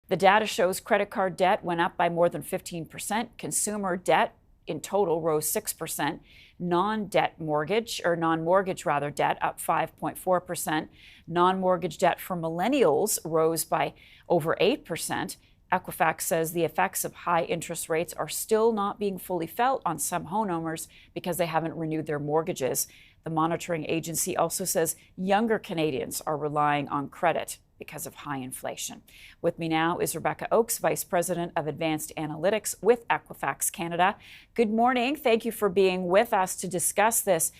The data shows credit card debt went up by more than 15%. Consumer debt in total rose 6%. Non-mortgage debt up 5.4%. Non-mortgage debt for millennials rose by over 8%. Equifax says the effects of high interest rates are still not being fully felt on some homeowners because they haven't renewed their mortgages. The monitoring agency also says younger Canadians are relying on credit because of high inflation. With me now is Rebecca Oakes, Vice President of Advanced Analytics with Equifax Canada. Good morning. Thank you for being with us to discuss this.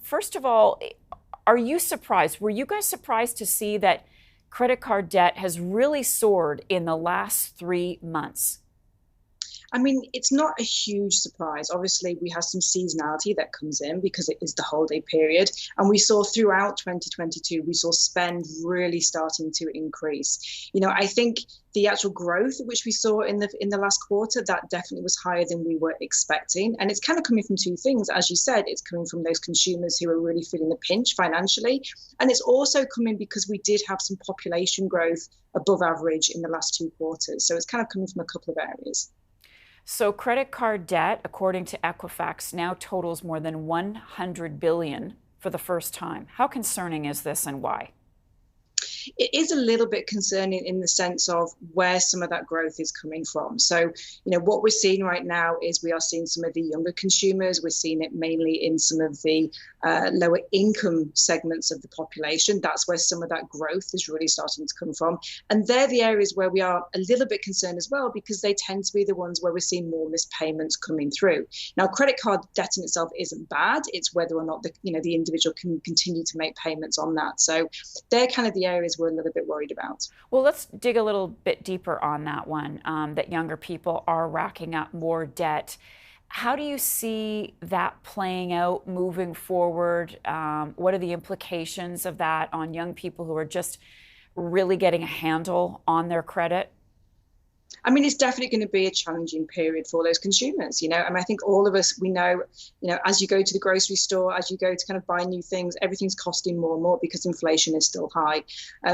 First of all, are you surprised? Were you guys surprised to see that credit card debt has really soared in the last 3 months? I mean, it's not a huge surprise. Obviously, we have some seasonality that comes in because it is the holiday period. And we saw throughout 2022, we saw spend really starting to increase. I think the actual growth which we saw in the last quarter, that definitely was higher than we were expecting. And it's kind of coming from two things. As you said, it's coming from those consumers who are really feeling the pinch financially. And it's also coming because we did have some population growth above average in the last 2 quarters. So it's kind of coming from a couple of areas. So credit card debt, according to Equifax, now totals more than $100 billion for the first time. How concerning is this and why? It is a little bit concerning in the sense of where some of that growth is coming from. So, what we're seeing right now is we are seeing some of the younger consumers. We're seeing it mainly in some of the lower income segments of the population. That's where some of that growth is really starting to come from. And they're the areas where we are a little bit concerned as well, because they tend to be the ones where we're seeing more missed payments coming through. Now, credit card debt in itself isn't bad. It's whether or not the individual can continue to make payments on that. So they're kind of the areas we're a little bit worried about. Well, let's dig a little bit deeper on that one, that younger people are racking up more debt. How do you see that playing out moving forward? What are the implications of that on young people who are just really getting a handle on their credit? I mean, it's definitely going to be a challenging period for those consumers, and I think all of us, we know, as you go to the grocery store, as you go to kind of buy new things, everything's costing more and more because inflation is still high.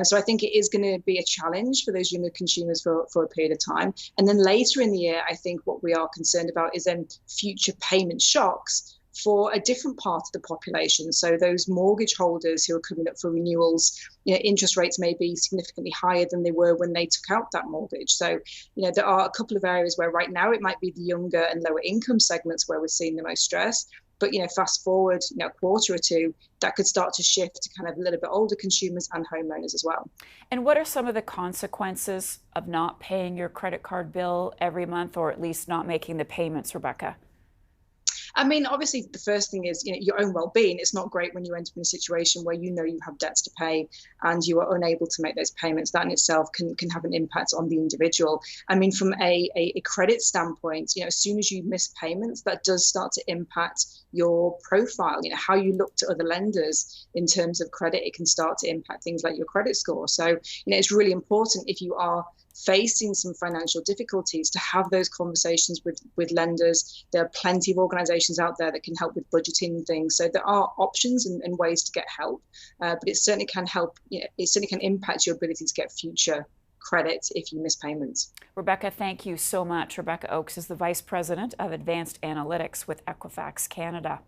So I think it is going to be a challenge for those younger consumers for a period of time. And then later in the year, I think what we are concerned about is then future payment shocks for a different part of the population. So those mortgage holders who are coming up for renewals, interest rates may be significantly higher than they were when they took out that mortgage. So, there are a couple of areas where right now it might be the younger and lower income segments where we're seeing the most stress. But, fast forward, a quarter or two, that could start to shift to kind of a little bit older consumers and homeowners as well. And what are some of the consequences of not paying your credit card bill every month, or at least not making the payments, Rebecca? I mean, obviously, the first thing is, your own well-being. It's not great when you end up in a situation where you have debts to pay and you are unable to make those payments. That in itself can have an impact on the individual. I mean, from a credit standpoint, as soon as you miss payments, that does start to impact your profile, how you look to other lenders in terms of credit. It can start to impact things like your credit score. So, it's really important if you are facing some financial difficulties to have those conversations with lenders. There are plenty of organizations out there that can help with budgeting and things. So there are options and ways to get help, but it certainly can help. It certainly can impact your ability to get future credit if you miss payments. Rebecca, thank you so much. Rebecca Oakes is the Vice President of Advanced Analytics with Equifax Canada.